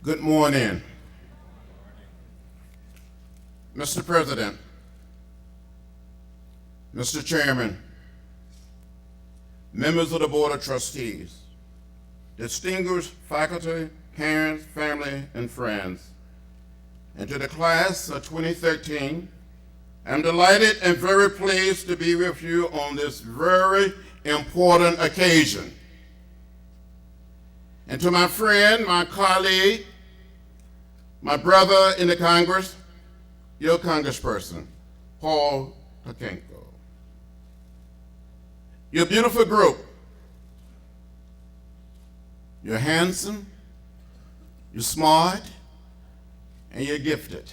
Good morning, Mr. President, Mr. Chairman, members of the Board of Trustees, distinguished faculty, parents, family, and friends, and to the class of 2013, I'm delighted and very pleased to be with you on this very important occasion. And to my friend, my colleague, my brother in the Congress, your congressperson, Paul Takenko. You're a beautiful group. You're handsome, you're smart, and you're gifted.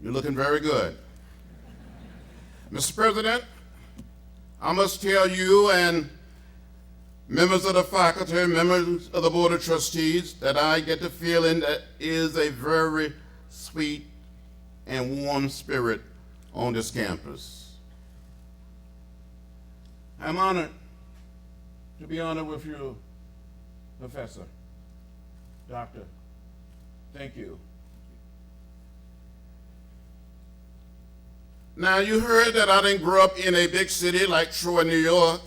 You're looking very good. Mr. President, I must tell you and members of the faculty, members of the Board of Trustees, that I get the feeling that is a very sweet and warm spirit on this campus. I'm honored to be honored with you, Professor, Doctor. Thank you. Now, you heard that I didn't grow up in a big city like Troy, New York.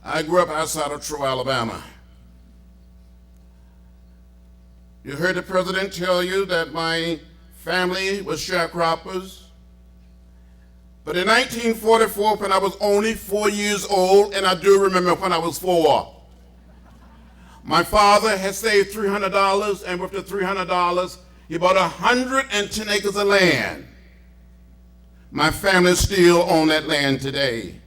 I grew up outside of Troy, Alabama. You heard the president tell you that my family was sharecroppers. But in 1944, when I was only 4 years old, and I do remember when I was 4, my father had saved $300, and with the $300, he bought 110 acres of land. My family still own that land today.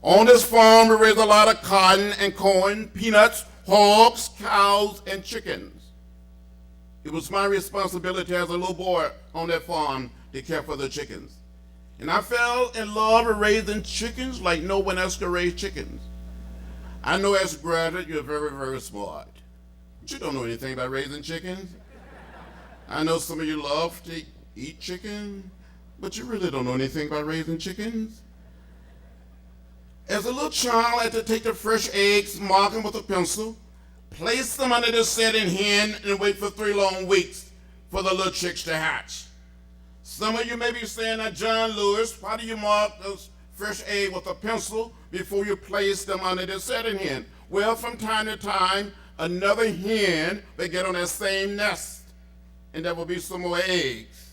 On this farm, we raise a lot of cotton and corn, peanuts, hogs, cows, and chickens. It was my responsibility as a little boy on that farm to care for the chickens. And I fell in love with raising chickens like no one else could raise chickens. I know as a graduate, you're very, very smart. But you don't know anything about raising chickens. I know some of you love to eat chicken, but you really don't know anything about raising chickens. As a little child, I had to take the fresh eggs, mark them with a pencil, place them under the setting hen, and wait for 3 long weeks for the little chicks to hatch. Some of you may be saying, now, John Lewis, why do you mark those fresh eggs with a pencil before you place them under the setting hen? Well, from time to time, another hen will get on that same nest, and there will be some more eggs.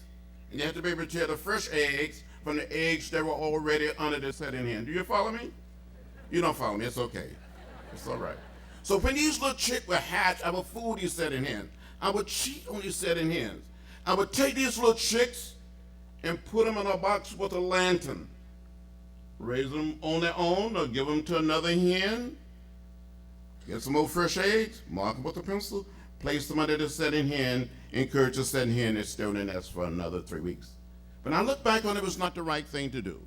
And you have to be able to tell the fresh eggs from the eggs that were already under the setting hen. Do you follow me? You don't follow me, it's okay. It's all right. So when these little chicks were hatched, I would fool these setting hens. I would cheat on these setting hens. I would take these little chicks and put them in a box with a lantern. Raise them on their own or give them to another hen. Get some more fresh eggs, mark them with a pencil, place them under the setting hen, encourage the setting hen to stay on the nest for another 3 weeks. When I look back on it, it was not the right thing to do.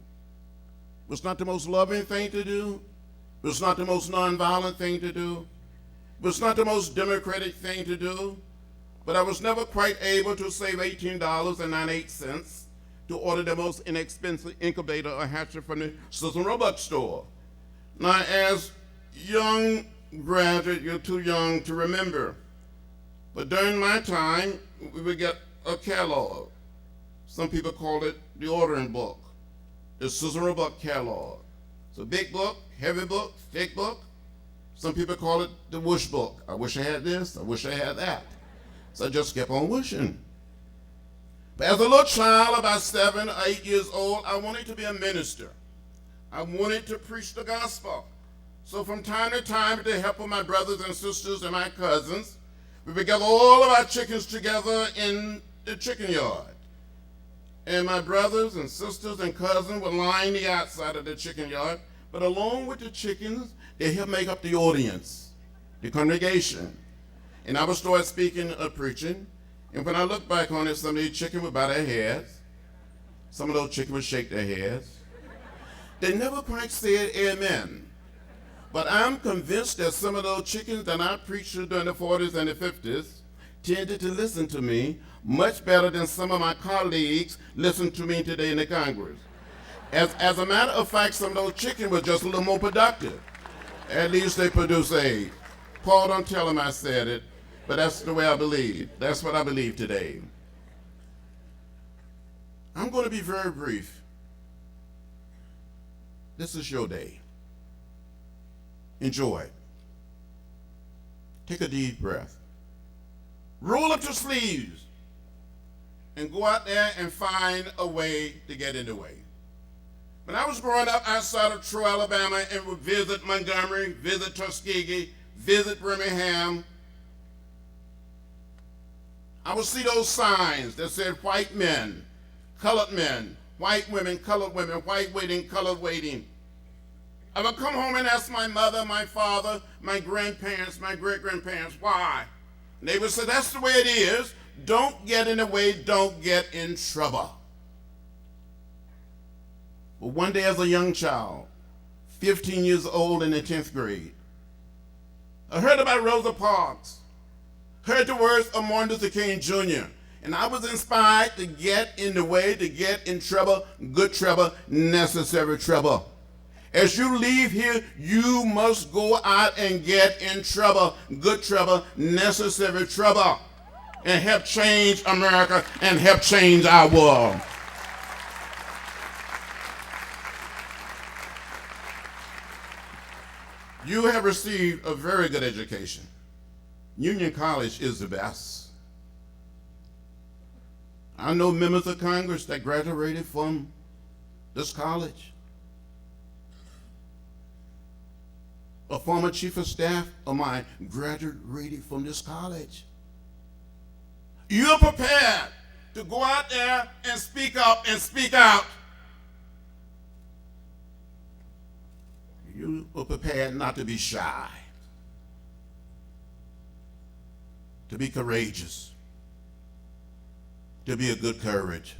It was not the most loving thing to do. It was not the most nonviolent thing to do. It was not the most democratic thing to do. But I was never quite able to save $18.98 to order the most inexpensive incubator or hatcher from the Sizzle Roebuck store. Now, as young graduate, you're too young to remember. But during my time, we would get a catalog. Some people call it the ordering book, the Sizzle Roebuck catalog. It's a big book, heavy book, thick book. Some people call it the wish book. I wish I had this, I wish I had that. So I just kept on wishing. But as a little child, about 7 or 8 years old, I wanted to be a minister. I wanted to preach the gospel. So from time to time, with the help of my brothers and sisters and my cousins, we would gather all of our chickens together in the chicken yard. And my brothers and sisters and cousins would line the outside of the chicken yard, but along with the chickens, they helped make up the audience, the congregation. And I would start speaking or preaching, and when I look back on it, some of these chickens would bow their heads. Some of those chickens would shake their heads. They never quite said amen. But I'm convinced that some of those chickens that I preached to during the 40s and the 50s tended to listen to me much better than some of my colleagues listen to me today in the Congress. As a matter of fact, some of those chickens were just a little more productive. At least they produce eggs. Paul, don't tell him I said it, but that's the way I believe. That's what I believe today. I'm going to be very brief. This is your day. Enjoy it. Take a deep breath. Roll up your sleeves and go out there and find a way to get in the way. When I was growing up outside of Troy, Alabama, and would visit Montgomery, visit Tuskegee, visit Birmingham, I would see those signs that said white men, white women, white waiting, colored waiting. I would come home and ask my mother, my father, my grandparents, my great-grandparents, why? And they would say, that's the way it is. Don't get in the way, don't get in trouble. But one day as a young child, 15 years old in the 10th grade, I heard about Rosa Parks, heard the words of Martin Luther King Jr., and I was inspired to get in the way, to get in trouble, good trouble, necessary trouble. As you leave here, you must go out and get in trouble, good trouble, necessary trouble, and help change America and help change our world. You have received a very good education. Union College is the best. I know members of Congress that graduated from this college. A former chief of staff of mine graduated from this college. You're prepared to go out there and speak up and speak out. You are prepared not to be shy, to be courageous, to be a good courage,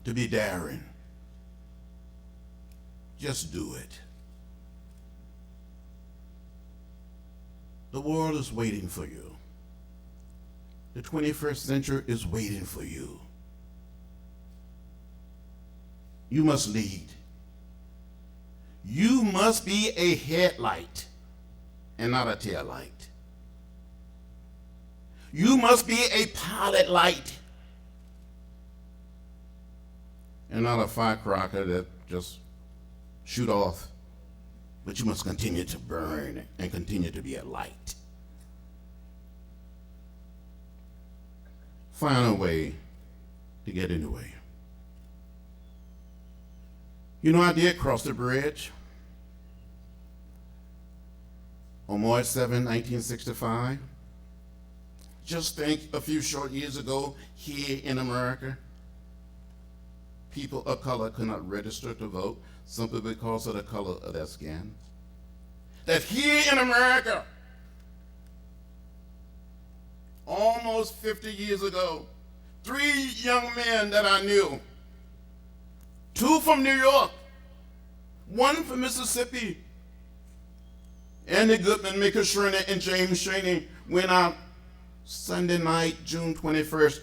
to be daring. Just do it. The world is waiting for you. The 21st century is waiting for you. You must lead. You must be a headlight and not a tail light. You must be a pilot light and not a firecracker that just shoot off. But you must continue to burn and continue to be a light. Find a way to get in the way. You know, I did cross the bridge on March 7, 1965. Just think, a few short years ago, here in America, people of color could not register to vote simply because of the color of their skin. That here in America, almost 50 years ago, 3 young men that I knew, 2 from New York, 1 from Mississippi, Andy Goodman, Mika Schreiner, and James Shaney went out Sunday night, June 21st,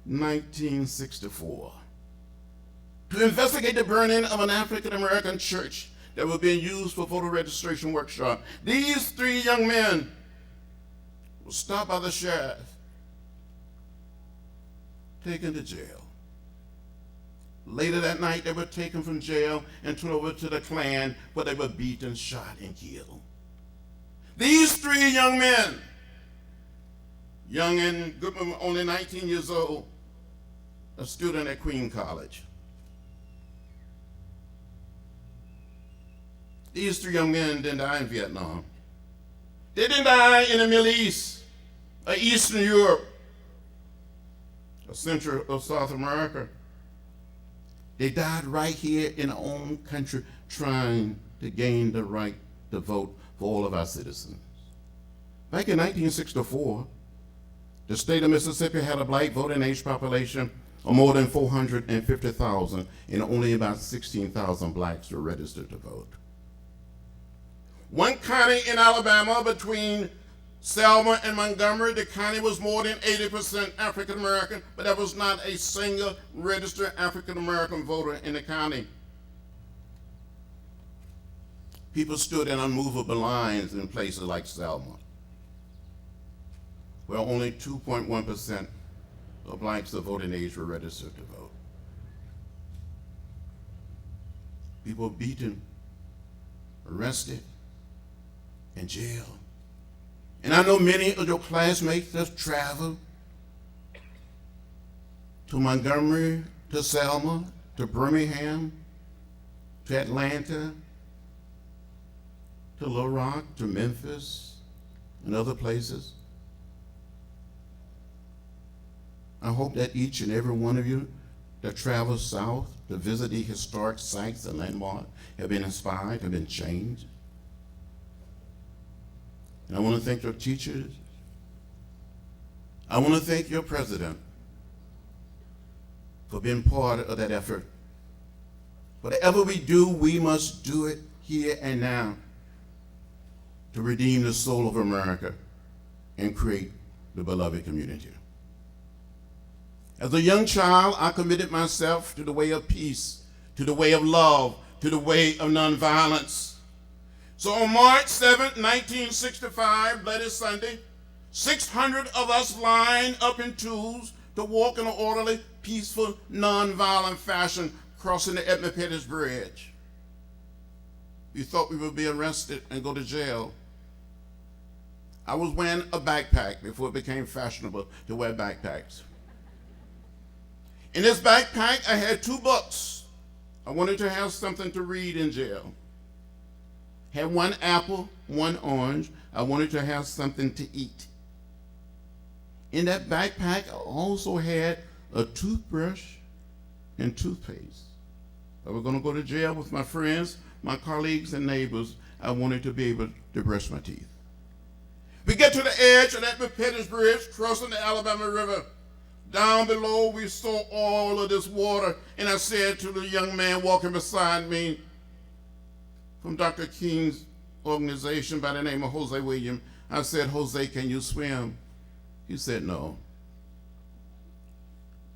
1964, to investigate the burning of an African-American church that was being used for voter registration workshop. These 3 young men were stopped by the sheriff, taken to jail. Later that night, they were taken from jail and turned over to the Klan, where they were beaten, shot, and killed. These 3 young men, young and Goodman, only 19 years old, a student at Queen College. These 3 young men didn't die in Vietnam. They didn't die in the Middle East, or Eastern Europe, or Central or South America. They died right here in our own country, trying to gain the right to vote for all of our citizens. Back in 1964, the state of Mississippi had a black voting age population of more than 450,000, and only about 16,000 blacks were registered to vote. One county in Alabama, between Selma and Montgomery, the county was more than 80% African American, but there was not a single registered African American voter in the county. people stood in unmovable lines in places like Selma, where only 2.1% of blacks of voting age were registered to vote. People beaten, arrested, and jailed. And I know many of your classmates have traveled to Montgomery, to Selma, to Birmingham, to Atlanta, to Little Rock, to Memphis, and other places. I hope that each and every one of you that travels south to visit the historic sites and landmarks have been inspired, have been changed. And I want to thank your teachers. I want to thank your president for being part of that effort. Whatever we do, we must do it here and now to redeem the soul of America and create the beloved community. As a young child, I committed myself to the way of peace, to the way of love, to the way of nonviolence. So on March 7, 1965, Bloody Sunday, 600 of us lined up in twos to walk in an orderly, peaceful, nonviolent fashion crossing the Edmund Pettus Bridge. We thought we would be arrested and go to jail. I was wearing a backpack before it became fashionable to wear backpacks. In this backpack, I had 2 books. I wanted to have something to read in jail. Had 1 apple, 1 orange. I wanted to have something to eat. In that backpack, I also had a toothbrush and toothpaste. I was going to go to jail with my friends, my colleagues, and neighbors. I wanted to be able to brush my teeth. We get to the edge of that Pettus Bridge, crossing the Alabama River. Down below, we saw all of this water, and I said to the young man walking beside me from Dr. King's organization by the name of Jose Williams, I said, "Jose, can you swim?" He said, "No."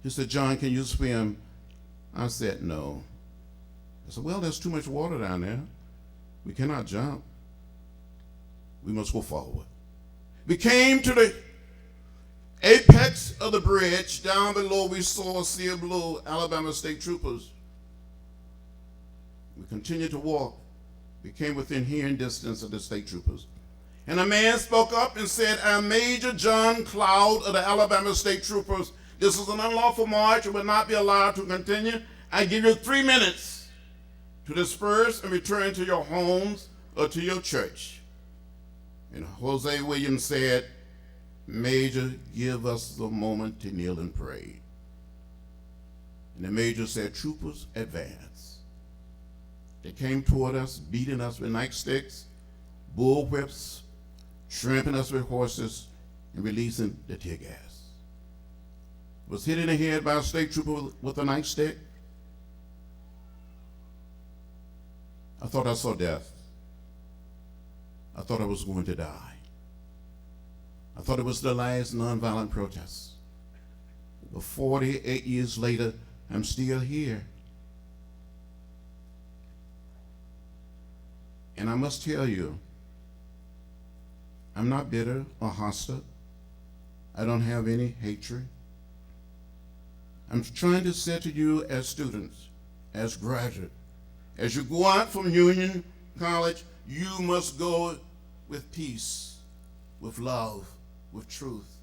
He said, "John, can you swim?" I said, "No." I said, "Well, there's too much water down there. We cannot jump. We must go forward." We came to the apex of the bridge. Down below, we saw a sea of blue, Alabama State Troopers. We continued to walk. We came within hearing distance of the state troopers. And a man spoke up and said, "I'm Major John Cloud of the Alabama State Troopers. This is an unlawful march and will not be allowed to continue. I give you 3 minutes to disperse and return to your homes or to your church." And Jose Williams said, "Major, give us a moment to kneel and pray." And the major said, "Troopers, advance." They came toward us, beating us with nightsticks, bull whips, trampling us with horses, and releasing the tear gas. Was hit in the head by a state trooper with a nightstick. I thought I saw death. I thought I was going to die. I thought it was the last nonviolent protest. But 48 years later, I'm still here. And I must tell you, I'm not bitter or hostile. I don't have any hatred. I'm trying to say to you as students, as graduates, as you go out from Union College, you must go with peace, with love, with truth.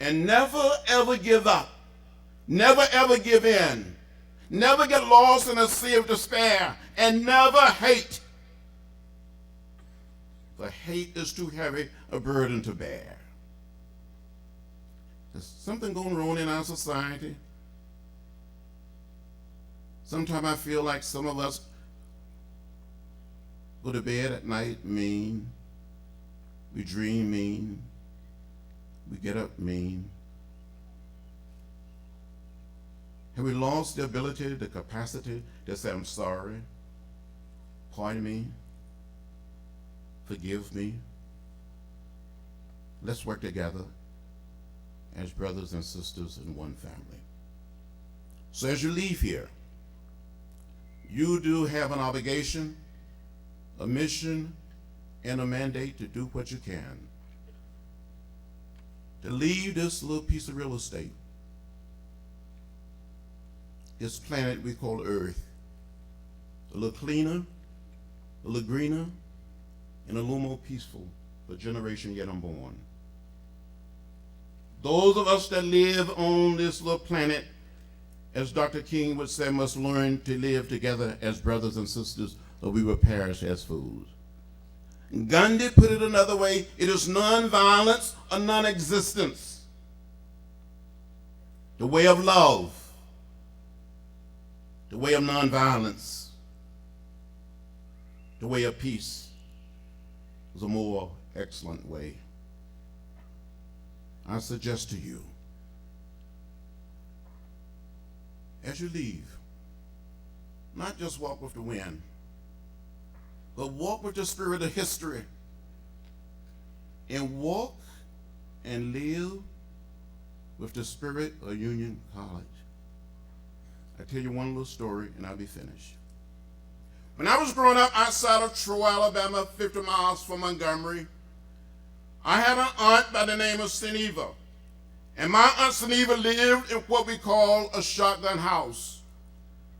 And never ever give up. Never ever give in. Never get lost in a sea of despair. And never hate. For hate is too heavy a burden to bear. There's something going wrong in our society. Sometimes I feel like some of us go to bed at night mean. We dream mean. We get up mean. Have we lost the ability, the capacity to say, "I'm sorry, pardon me, forgive me"? Let's work together as brothers and sisters in one family. So as you leave here, you do have an obligation a mission, and a mandate to do what you can. To leave this little piece of real estate, this planet we call Earth, a little cleaner, a little greener, and a little more peaceful for generation yet unborn. Those of us that live on this little planet, as Dr. King would say, must learn to live together as brothers and sisters, or we will perish as fools. Gandhi put it another way: it is non-violence or non-existence. The way of love, the way of non-violence, the way of peace is a more excellent way. I suggest to you, as you leave, not just walk with the wind, but walk with the spirit of history, and walk and live with the spirit of Union College. I'll tell you one little story and I'll be finished. When I was growing up outside of Troy, Alabama, 50 miles from Montgomery, I had an aunt by the name of Seneva. And my Aunt Seneva lived in what we call a shotgun house.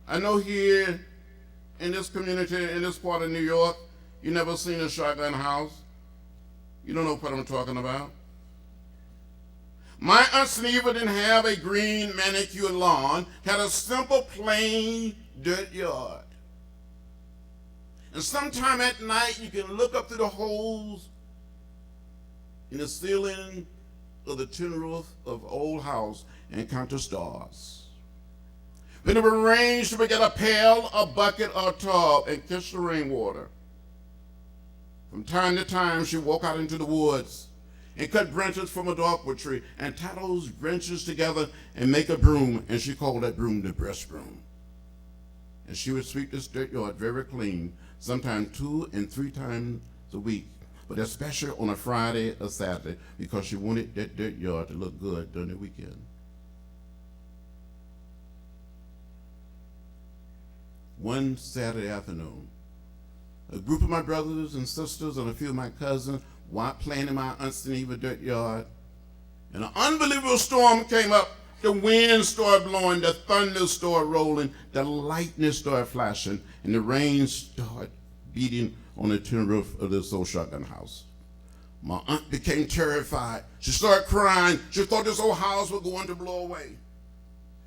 I know here in this community, in this part of New York, you never seen a shotgun house. You don't know what I'm talking about. My Aunt Seneva didn't have a green manicured lawn, had a simple plain dirt yard. And sometime at night you can look up through the holes in the ceiling of the tin roof of the old house and count the stars. When it would rain, she would get a pail, a bucket, or a tub and catch the rainwater. From time to time, she'd walk out into the woods and cut branches from a dogwood tree and tie those branches together and make a broom, and she called that broom the breast broom. And she would sweep this dirt yard very clean, sometimes 2 and 3 times a week, but especially on a Friday or Saturday, because she wanted that dirt yard to look good during the weekend. One Saturday afternoon, a group of my brothers and sisters and a few of my cousins were playing in my Aunt Seneva dirt yard, and an unbelievable storm came up. The wind started blowing, the thunder started rolling, the lightning started flashing, and the rain started beating on the tin roof of this old shotgun house. My aunt became terrified. She started crying. She thought this old house was going to blow away.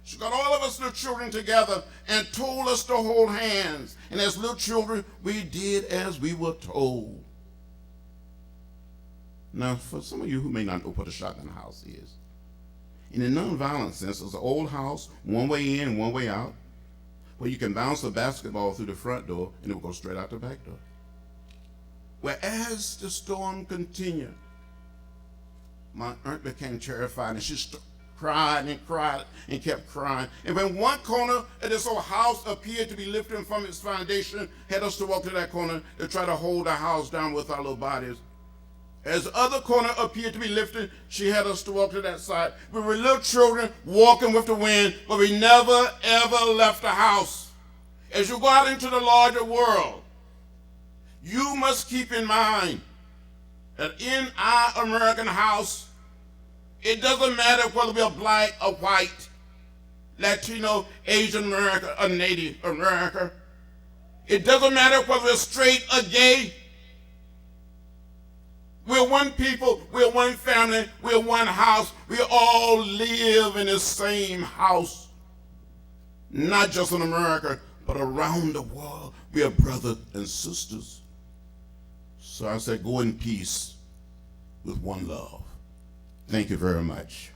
She got all of us little children together and told us to hold hands. And as little children, we did as we were told. Now, for some of you who may not know what a shotgun house is, in a nonviolent sense, it's an old house, one way in, one way out, where you can bounce a basketball through the front door and it will go straight out the back door. Well, as the storm continued, my aunt became terrified, and she cried and cried and kept crying. And when one corner of this old house appeared to be lifting from its foundation, had us to walk to that corner to try to hold the house down with our little bodies. As the other corner appeared to be lifted, she had us to walk to that side. We were little children walking with the wind, but we never, ever left the house. As you go out into the larger world, you must keep in mind that in our American house, it doesn't matter whether we are black or white, Latino, Asian America, or Native America. It doesn't matter whether we're straight or gay. We're one people, we're one family, we're one house. We all live in the same house. Not just in America, but around the world. We are brothers and sisters. So I say, go in peace with one love. Thank you very much.